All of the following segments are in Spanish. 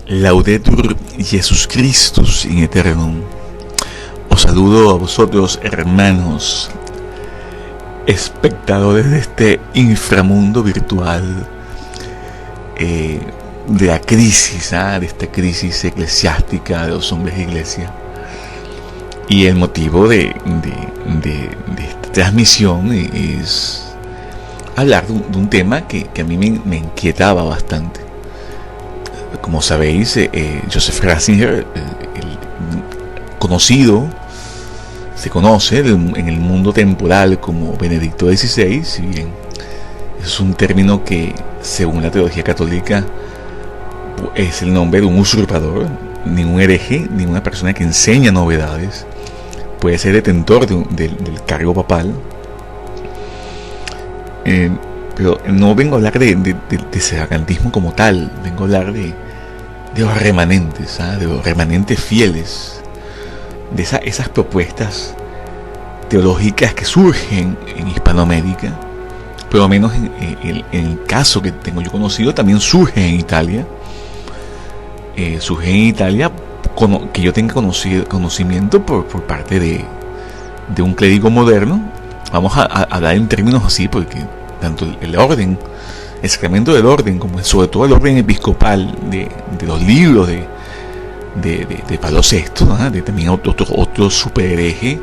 Laudetur Jesus Christus in Aeternum. Os saludo a vosotros, hermanos, espectadores de este inframundo virtual, de la crisis, de esta crisis eclesiástica de los hombres de iglesia. Y el motivo de esta transmisión es hablar de un tema que a mí me inquietaba bastante. Como sabéis, Joseph Ratzinger, se conoce en el mundo temporal como Benedicto XVI, si bien es un término que, según la teología católica, es el nombre de un usurpador. Ningún hereje, ninguna persona que enseña novedades puede ser detentor del cargo papal. Pero no vengo a hablar de sevacantismo como tal, vengo a hablar de los remanentes, de los remanentes fieles, de esas propuestas teológicas que surgen en Hispanoamérica, por lo menos en el caso que tengo yo conocido, también surge en Italia. Surge en Italia, que yo tenga conocimiento por parte de un clérigo moderno. Vamos a hablar en términos así, porque tanto el orden, el sacramento del orden, como sobre todo el orden episcopal de los libros de Pablo VI, de también otro superhereje,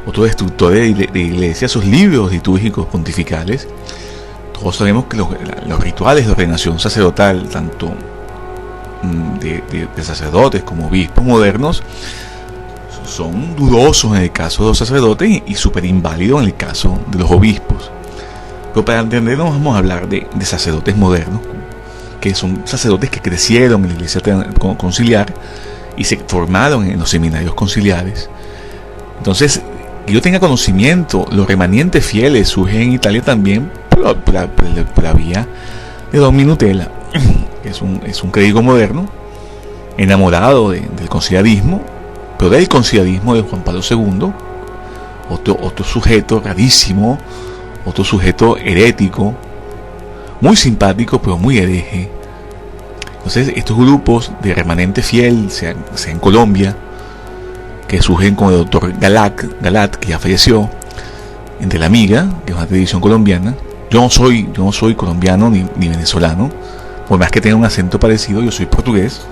otro destructor de iglesia, sus libros litúrgicos pontificales. Todos sabemos que los rituales de ordenación sacerdotal, tanto de sacerdotes como obispos modernos, son dudosos en el caso de los sacerdotes y súper inválidos en el caso de los obispos. Pero para entendernos vamos a hablar de sacerdotes modernos, que son sacerdotes que crecieron en la iglesia conciliar y se formaron en los seminarios conciliares. Entonces, que yo tenga conocimiento, los remanentes fieles surgen en Italia también por la vía de Don Minutella, que es un clérigo moderno, enamorado del conciliarismo, pero del conciliarismo de Juan Pablo II, otro sujeto rarísimo, otro sujeto herético, muy simpático pero muy hereje. Entonces estos grupos de remanente fiel, sea en Colombia, que surgen con el doctor Galat, que ya falleció, entre la Amiga, que es una tradición colombiana. Yo no soy colombiano ni venezolano, por más que tenga un acento parecido. Yo soy portugués,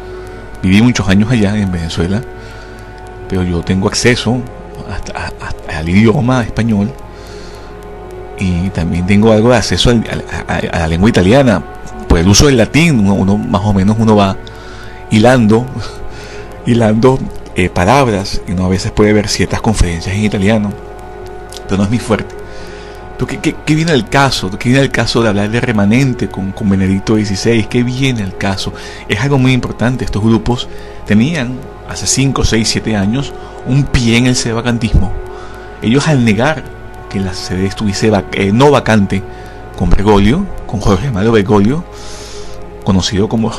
viví muchos años allá en Venezuela, pero yo tengo acceso hasta al idioma español. Y también tengo algo de acceso a la lengua italiana. Por el uso del latín, uno más o menos va hilando palabras, y uno a veces puede ver ciertas conferencias en italiano, pero no es mi fuerte. ¿Qué viene al caso? ¿Qué viene al caso de hablar de remanente con Benedicto XVI? ¿Qué viene al caso? Es algo muy importante. Estos grupos tenían hace 5, 6, 7 años un pie en el sevacantismo. Ellos, al negar que la sede estuviese no vacante con Jorge Mario Bergoglio, conocido como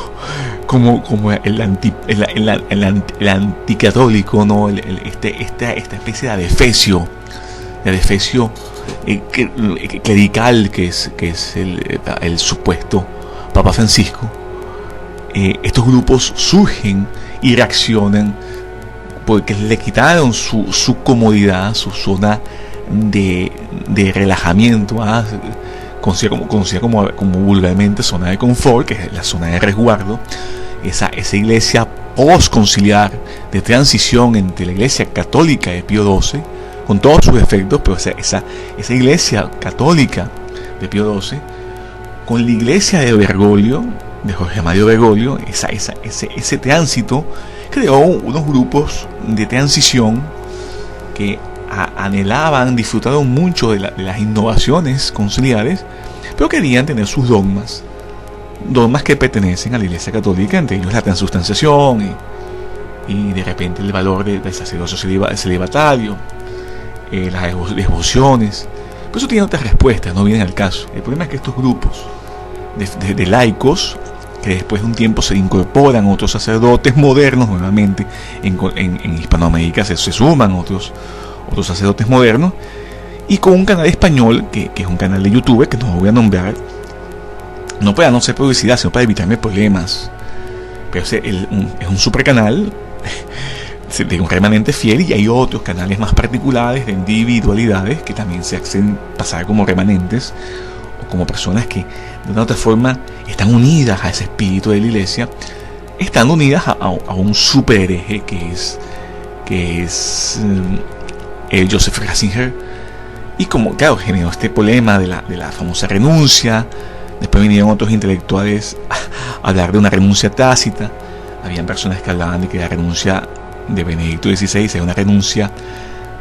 el anticatólico, ¿no? Esta especie de adefesio clerical que es el supuesto Papa Francisco. Estos grupos surgen y reaccionan porque le quitaron su comodidad, su zona de relajamiento, conocida como vulgarmente zona de confort, que es la zona de resguardo, esa iglesia postconciliar de transición entre la iglesia católica de Pío XII, con todos sus efectos, pero esa iglesia católica de Pío XII, con la iglesia de Bergoglio, de Jorge Mario Bergoglio, ese tránsito creó unos grupos de transición que anhelaban, disfrutaron mucho de las innovaciones conciliares, pero querían tener sus dogmas que pertenecen a la iglesia católica, entre ellos la transustanciación y de repente el valor del sacerdocio celibatario, las devociones. Pero eso tiene otras respuestas, no vienen al caso. El problema es que estos grupos de laicos, que después de un tiempo se incorporan otros sacerdotes modernos nuevamente en Hispanoamérica, se suman otros sacerdotes modernos, y con un canal español que es un canal de YouTube que no voy a nombrar, no para no hacer publicidad, sino para evitarme problemas pero es un super canal de un remanente fiel, y hay otros canales más particulares de individualidades que también se hacen pasar como remanentes o como personas que de una u otra forma están unidas a ese espíritu de la iglesia, están unidas a un super hereje que es Joseph Ratzinger. Y como claro, generó este problema de la famosa renuncia. Después vinieron otros intelectuales a hablar de una renuncia tácita. Habían personas que hablaban de que la renuncia de Benedicto XVI era una renuncia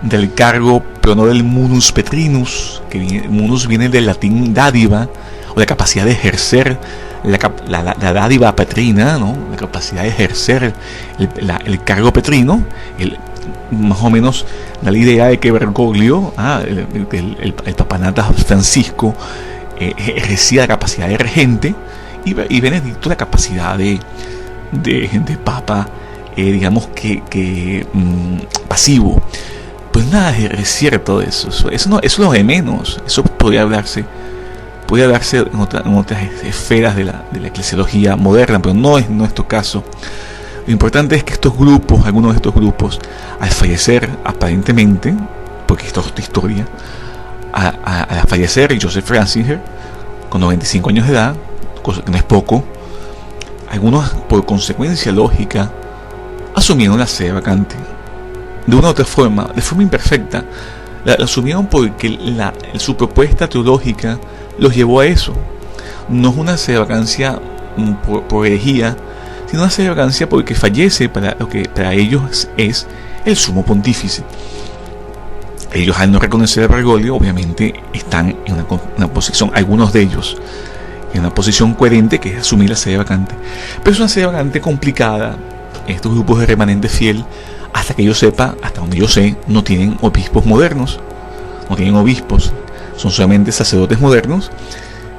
del cargo, pero no del munus petrinus, que munus viene del latín dádiva, o la capacidad de ejercer la dádiva petrina, ¿no? La capacidad de ejercer el cargo petrino. Más o menos da la idea de que Bergoglio, el papanata Francisco, ejercía la capacidad de regente, y Benedicto la capacidad de papa, digamos que pasivo. Pues nada, es cierto eso es lo de menos. Eso podría darse en otras esferas de la eclesiología moderna, pero no es nuestro caso. Lo importante es que algunos de estos grupos, al fallecer aparentemente, porque esto es otra historia, al fallecer Joseph Ratzinger con 95 años de edad, cosa que no es poco, algunos por consecuencia lógica asumieron la sede vacante de una u otra forma, de forma imperfecta. La asumieron porque su propuesta teológica los llevó a eso. No es una sede vacancia por herejía, sino una sede vacancia porque fallece para lo que para ellos es el sumo pontífice. Ellos, al no reconocer a Bergoglio, obviamente están en una posición, algunos de ellos, en una posición coherente, que es asumir la sede vacante. Pero es una sede vacante complicada. Estos grupos de remanente fiel, hasta donde yo sé, no tienen obispos modernos, no tienen obispos, son solamente sacerdotes modernos,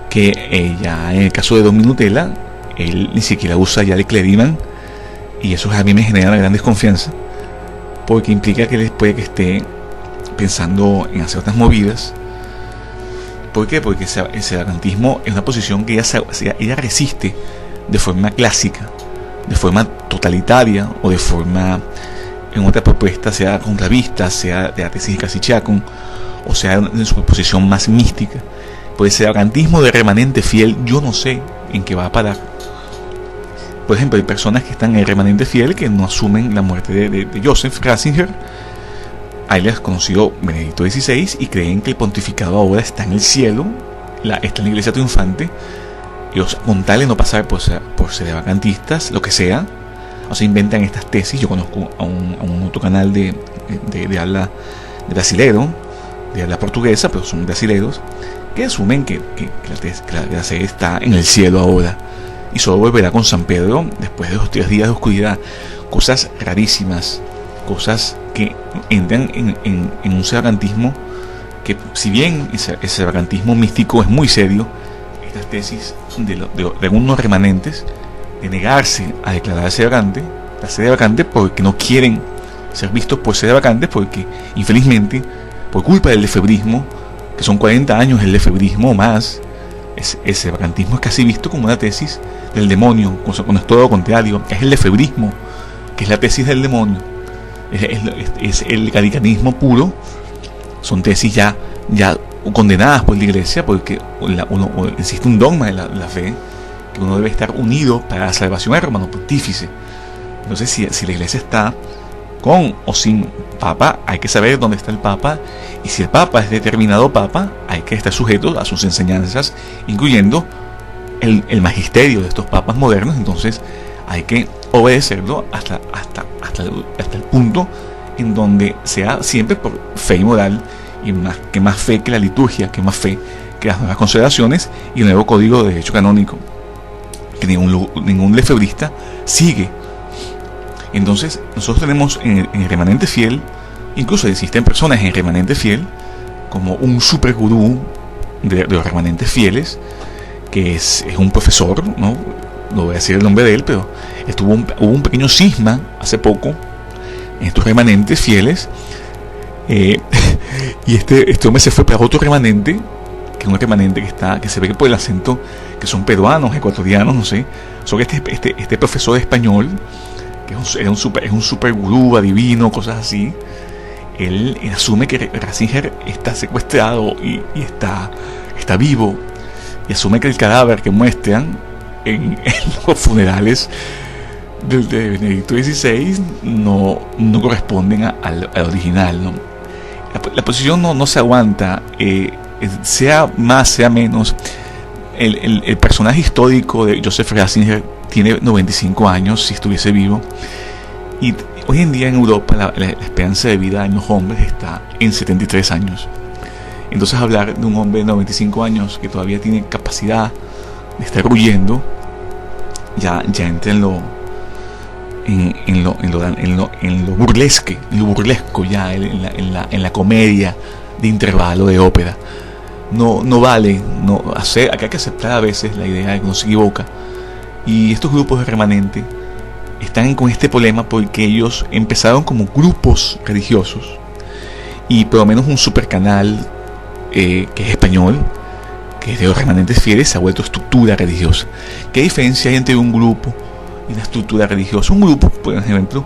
que ya en el caso de Don Minutela, él ni siquiera usa ya el cleriman, y eso a mí me genera una gran desconfianza, porque implica que él puede que esté pensando en hacer otras movidas. ¿Por qué? Porque el sedentismo es una posición que ella resiste de forma clásica, de forma totalitaria, o de forma en otra propuesta, sea conclavista, sea de la tesis de Cassichacon, o sea en su posición más mística. Pues el sedentismo de remanente fiel, yo no sé en qué va a parar. Por ejemplo, hay personas que están en el remanente fiel que no asumen la muerte de Joseph Ratzinger. Ahí les conocido Benedicto XVI, y creen que el pontificado ahora está en el cielo, está en la iglesia triunfante, y con tal de no pasar por ser vacantistas, lo que sea, o se inventan estas tesis. Yo conozco a un otro canal de habla de brasilero, de habla portuguesa, pero son brasileros, que asumen que la sede está en el cielo ahora, y solo volverá con San Pedro después de los 3 días de oscuridad. Cosas rarísimas, cosas que entran en un sedentismo que, si bien el sedentismo místico es muy serio, estas tesis de algunos remanentes de negarse a declarar la sede vacante porque no quieren ser vistos por sede vacante, porque infelizmente por culpa del lefebrismo, que son 40 años el lefebrismo o más, el sedentismo es casi visto como una tesis del demonio, cuando es todo lo contrario. Es el lefebrismo, que es la tesis del demonio, es el gallicanismo puro. Son tesis ya condenadas por la iglesia, porque existe un dogma de la fe, que uno debe estar unido para la salvación al romano pontífice. Entonces, si la iglesia está con o sin papa, hay que saber dónde está el papa, y si el papa es determinado papa, hay que estar sujeto a sus enseñanzas, incluyendo el magisterio de estos papas modernos. Entonces hay que obedecerlo hasta el punto en donde sea siempre por fe y moral, y más fe que la liturgia, que más fe que las nuevas consideraciones y el nuevo código de derecho canónico, que ningún lefebrista sigue. Entonces nosotros tenemos en el remanente fiel, incluso existen personas en el remanente fiel, como un super gurú de los remanentes fieles, que es un profesor, no voy a decir el nombre de él, pero hubo un pequeño cisma hace poco en estos remanentes fieles, y este hombre se fue para otro remanente que es un remanente que se ve que por el acento, que son peruanos, ecuatorianos, no sé, son este profesor de español, que es un super gurú, adivino, cosas así. Él asume que Ratzinger está secuestrado y está vivo, y asume que el cadáver que muestran en los funerales de Benedicto XVI no corresponden al original, ¿no? La posición no se aguanta, sea más, sea menos. El personaje histórico de Joseph Ratzinger tiene 95 años si estuviese vivo, y hoy en día en Europa la esperanza de vida en los hombres está en 73 años. Entonces hablar de un hombre de 95 años que todavía tiene capacidad de estar huyendo ya entra en lo burlesco, ya en la comedia de intervalo de ópera. No vale, acá hay que aceptar a veces la idea de que uno se equivoca, y estos grupos de remanente están con este problema porque ellos empezaron como grupos religiosos, y por lo menos un super canal que es español, que es de los remanentes fieles, se ha vuelto estructura religiosa. ¿Qué diferencia hay entre un grupo y una estructura religiosa? Un grupo, por ejemplo,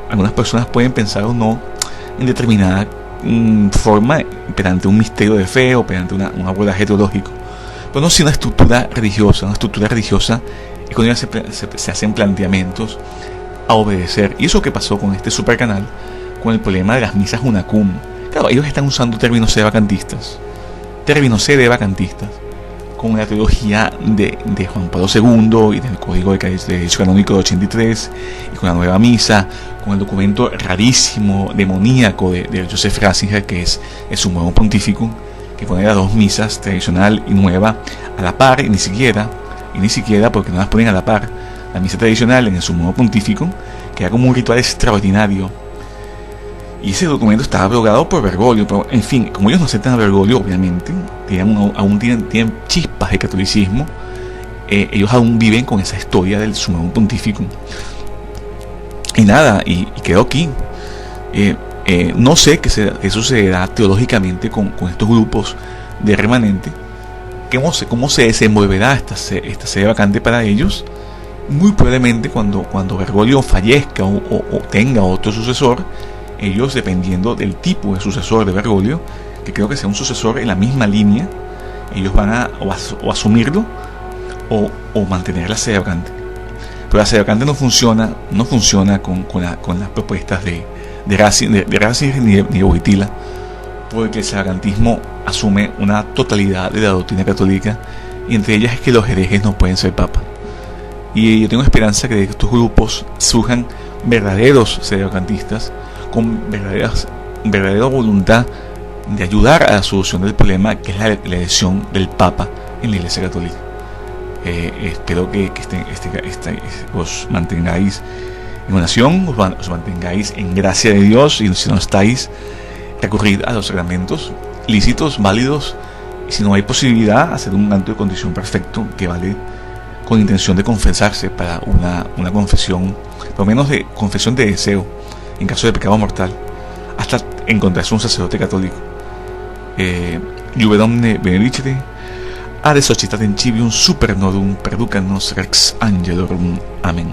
algunas personas pueden pensar o no en determinada forma perante un misterio de fe o perante un abordaje teológico, pero no si una estructura religiosa. Una estructura religiosa es cuando se hacen planteamientos a obedecer. Y eso que pasó con este super canal, con el problema de las misas Unacum. Claro, ellos están usando términos sedevacantistas, con la teología de Juan Pablo II y del Código de Derecho Canónico de 83, y con la nueva misa, con el documento rarísimo, demoníaco de Joseph Ratzinger, que es el Summorum Pontificum, que pone las dos misas, tradicional y nueva, a la par, y ni siquiera porque no las ponen a la par, la misa tradicional en el Summorum Pontificum, que era como un ritual extraordinario. Y ese documento estaba abrogado por Bergoglio, pero en fin, como ellos no aceptan a Bergoglio, obviamente, aún tienen chispas de catolicismo, ellos aún viven con esa historia del Summorum Pontificum. Y nada, y quedó aquí. No sé qué sucederá teológicamente con estos grupos de remanente, cómo se desenvolverá esta sede vacante para ellos. Muy probablemente cuando Bergoglio fallezca o tenga otro sucesor, ellos, dependiendo del tipo de sucesor de Bergoglio, que creo que sea un sucesor en la misma línea, ellos van a asumirlo o mantener la sede vacante. Pero la sede vacante no funciona con las propuestas de Ratzinger ni de Wojtyla, porque el sedevacantismo asume una totalidad de la doctrina católica, y entre ellas es que los herejes no pueden ser papas. Y yo tengo esperanza que de estos grupos surjan verdaderos sedevacantistas con verdadera voluntad de ayudar a la solución del problema, que es la elección del Papa en la Iglesia Católica. Espero que os mantengáis en oración, os mantengáis en gracia de Dios, y si no estáis, recurrid a los sacramentos lícitos, válidos, y si no hay posibilidad, hacer un acto de condición perfecto que vale con intención de confesarse para una confesión, por lo menos de confesión de deseo, en caso de pecado mortal, hasta encontrarse un sacerdote católico. Iuve Domine benedicite, ad societatem civium super nodum perducanos rex angelorum. Amén.